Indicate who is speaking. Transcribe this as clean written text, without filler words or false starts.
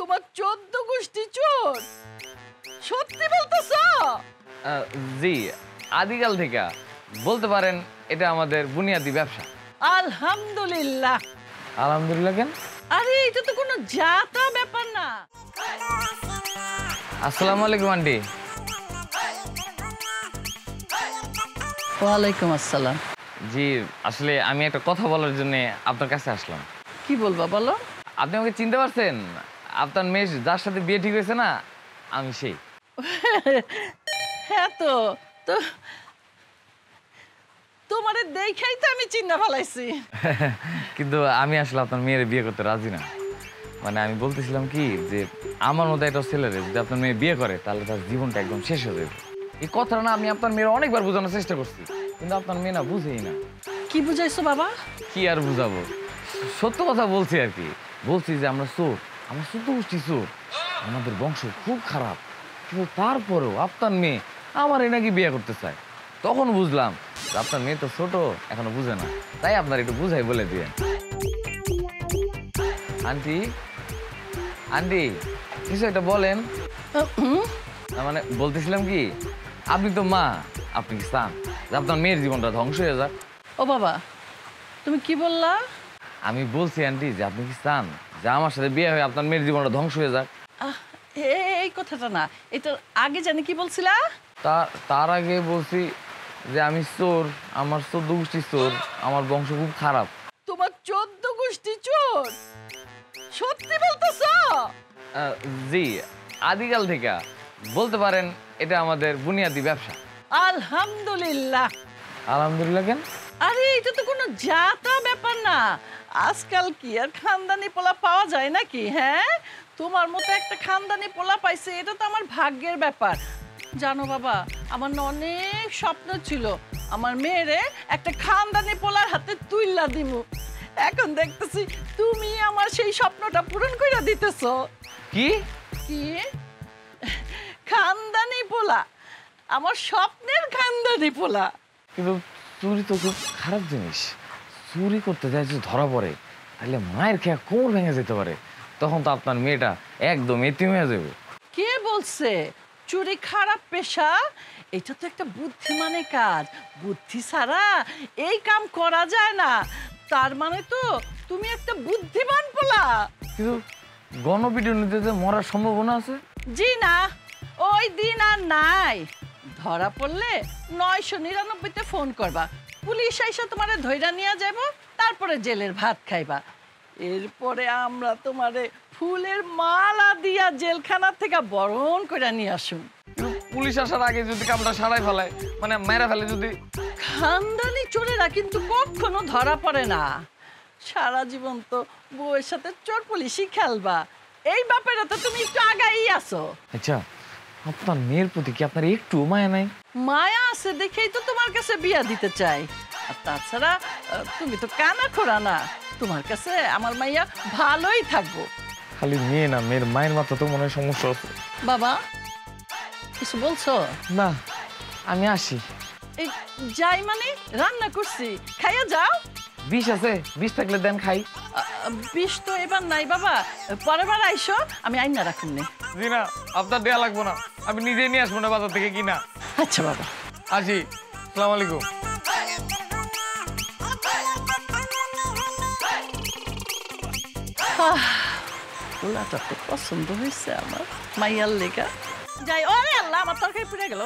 Speaker 1: তোমার 14 গোষ্ঠী চোর, সত্যি বলতেছো?
Speaker 2: জি, আদিকাল থেকে বলতে পারেন এটা আমাদের বুনিয়াদি ব্যবসা।
Speaker 1: আলহামদুলিল্লাহ।
Speaker 2: আলহামদুলিল্লাহ কেন?
Speaker 1: আরে এটা তো কোনো জাতা ব্যাপার না।
Speaker 2: আসসালামু আলাইকুম আন্টি।
Speaker 1: ওয়ালাইকুম আসসালাম।
Speaker 2: জি, আসলে আমি একটা কথা বলার জন্য আপনার কাছে আসলাম।
Speaker 1: কি বলবা বলো?
Speaker 2: আপনি আমাকে চিনতে পারছেন? আপনার মেয়ে যার সাথে বিয়ে ঠিক হয়েছে না, আমি সেই।
Speaker 1: হ্যাঁ তো তো তোমারে দেখাই তো আমি চিন্তা ফেলাইছি।
Speaker 2: কিন্তু আমি আসলে আপনার মেয়ের বিয়ে করতে রাজি না। মানে আমি বলতেছিলাম কি যে আমার মতো একটা ছেলেরে যদি আপনার মেয়ে বিয়ে করে তাহলে তার জীবনটা একদম শেষ হয়ে যাবে। এই কথাটা না আমি আপনার মেয়ের অনেকবার বোঝানোর চেষ্টা করছি, কিন্তু আপনার মেয়ে না বুঝেই না।
Speaker 1: কি বুঝাইছো বাবা?
Speaker 2: কি আর বুঝাবো, সত্য কথা বলছি আর কি। বলছি যে আমরা চোর, আমরা শুদ্ধ গোষ্ঠী চোর, আমাদের বংশ খুব খারাপ, কিন্তু তারপরেও আপনার মেয়ে আমারই নাকি বিয়ে করতে চায়। তখন বুঝলাম যে আপনার মেয়ে তো ছোট, এখনো বুঝে না, তাই আপনার একটু বুঝাই বলে দিয়ে। আন্টি, আন্টি কিছু একটা বলেন। মানে বলতেছিলাম কি, আপনি তো মা, আপনি কি চান যে আপনার মেয়ের জীবনটা ধ্বংস হয়ে যাক?
Speaker 1: ও বাবা, তুমি কি বললা?
Speaker 2: আমি বলছি আন্টি যে আপনি কি চান যে আমার সাথে বিয়ে হয়ে আপনার মেয়ের জীবনটা ধ্বংস হয়ে যাক?
Speaker 1: এই কথাটা না, এটার আগে জানি কি বলছিলা?
Speaker 2: তার আগে বলছি যে আমি চোর, আমার 14 গোষ্ঠী চোর, আমার বংশ খুব খারাপ।
Speaker 1: তোমার 14 গোষ্ঠী চোর, সত্যি বলতেছো?
Speaker 2: জি, আদিকাল থেকে বলতে পারেন এটা আমাদের বুনিয়াদি ব্যবসা।
Speaker 1: আলহামদুলিল্লাহ।
Speaker 2: আলহামদুলিল্লাহ কেন?
Speaker 1: আরে এটা তো কোনো জাতা ব্যাপার না। আজকাল কি আর খানদানি পোলা পাওয়া যায় নাকি? হ্যাঁ, তোমার মতো একটা খানদানি পোলা পাইছে, এটা তো আমার ভাগ্যের ব্যাপার। জানো বাবা, আমার না অনেক স্বপ্ন ছিল আমার মেয়েরে একটা খানদানি পোলার হাতে তুইলা দিমু। এখন দেখতেছি তুমি আমার সেই স্বপ্নটা পূরণ করে দিতেছো।
Speaker 2: কি
Speaker 1: কি? খানদানি পোলা, আমার স্বপ্নের খানদানি পোলা।
Speaker 2: কিন্তু চুরি তো খুব খারাপ জিনিস। চুরি করতে যায় যদি ধরা পড়ে তাহলে মায়ের খেয়া কোমর ভেঙে যেতে পারে, তখন তো আপনার মেয়েটা একদম এতিম হয়ে যাবে।
Speaker 1: কে বলছে চুরি খারাপ পেশা? এটা তো একটা বুদ্ধিমানের কাজ, বুদ্ধি ছাড়া এই কাম করা যায় না। তার মানে তো তুমি একটা বুদ্ধিমান পোলা।
Speaker 2: কিন্তু গণপিটুনিতে যে মরার সম্ভাবনা আছে।
Speaker 1: জি না, ওই দিন আর নাই। ধরা পড়লে 999-তে ফোন করবা, পুলিশ আইসা তোমারে ধইরা নিয়ে যাব, তারপরে জেলের ভাত খাইবা। এরপরে আমরা তোমারে ফুলের মালা দিয়া জেলখানা থেকে বরণ করে নিয়ে আসুন।
Speaker 2: পুলিশ আসার আগে যদি কামটা সারাই ফেলায়, মানে মেরা ফেলে যদি?
Speaker 1: খানদানি চোরেরা কিন্তু কখনো ধরা পড়ে না। সারা জীবন তো বউয়ের সাথে চোর পুলিশই খেলবা, এই ব্যাপারে তো তুমি একটু আগাই আছো।
Speaker 2: আচ্ছা, আপনার মেয়ের প্রতি কি আপনার একটু মায়া নাই?
Speaker 1: মায়া আছে দেখেই তো তোমার কাছে বিয়া দিতে চাই। আর তাছাড়া তুমি তো কানা খোড়া না, তোমার কাছে আমার মাইয়া ভালোই থাকবো।
Speaker 2: খালি মেয়ে না, মেয়ের মায়ের মাথা তো মনে হয় সমস্যা আছে।
Speaker 1: বাবা কিছু বলছো?
Speaker 2: না, আমি আসি।
Speaker 1: এই যাই মানে? রান্না করছি, খাইয়া যাও।
Speaker 2: বিষ আছে? বিষ থাকলে দেন খাই।
Speaker 1: বিষ তো এবার নাই বাবা, পরের বার আইসো, আমি আইনা রাখুন নে।
Speaker 2: জি না, আপনার দেয়া লাগবো না, আমি নিজেই নিয়ে আসবো না বাজার থেকে কিনা।
Speaker 1: আচ্ছা বাবা,
Speaker 2: আসি। আসসালামু আলাইকুম।
Speaker 1: পোলাটা তো পছন্দ হয়েছে আমার মাইয়ার লেগা। যাই, ওরে আল্লাহ, আমার তরকারি পুড়ে গেল।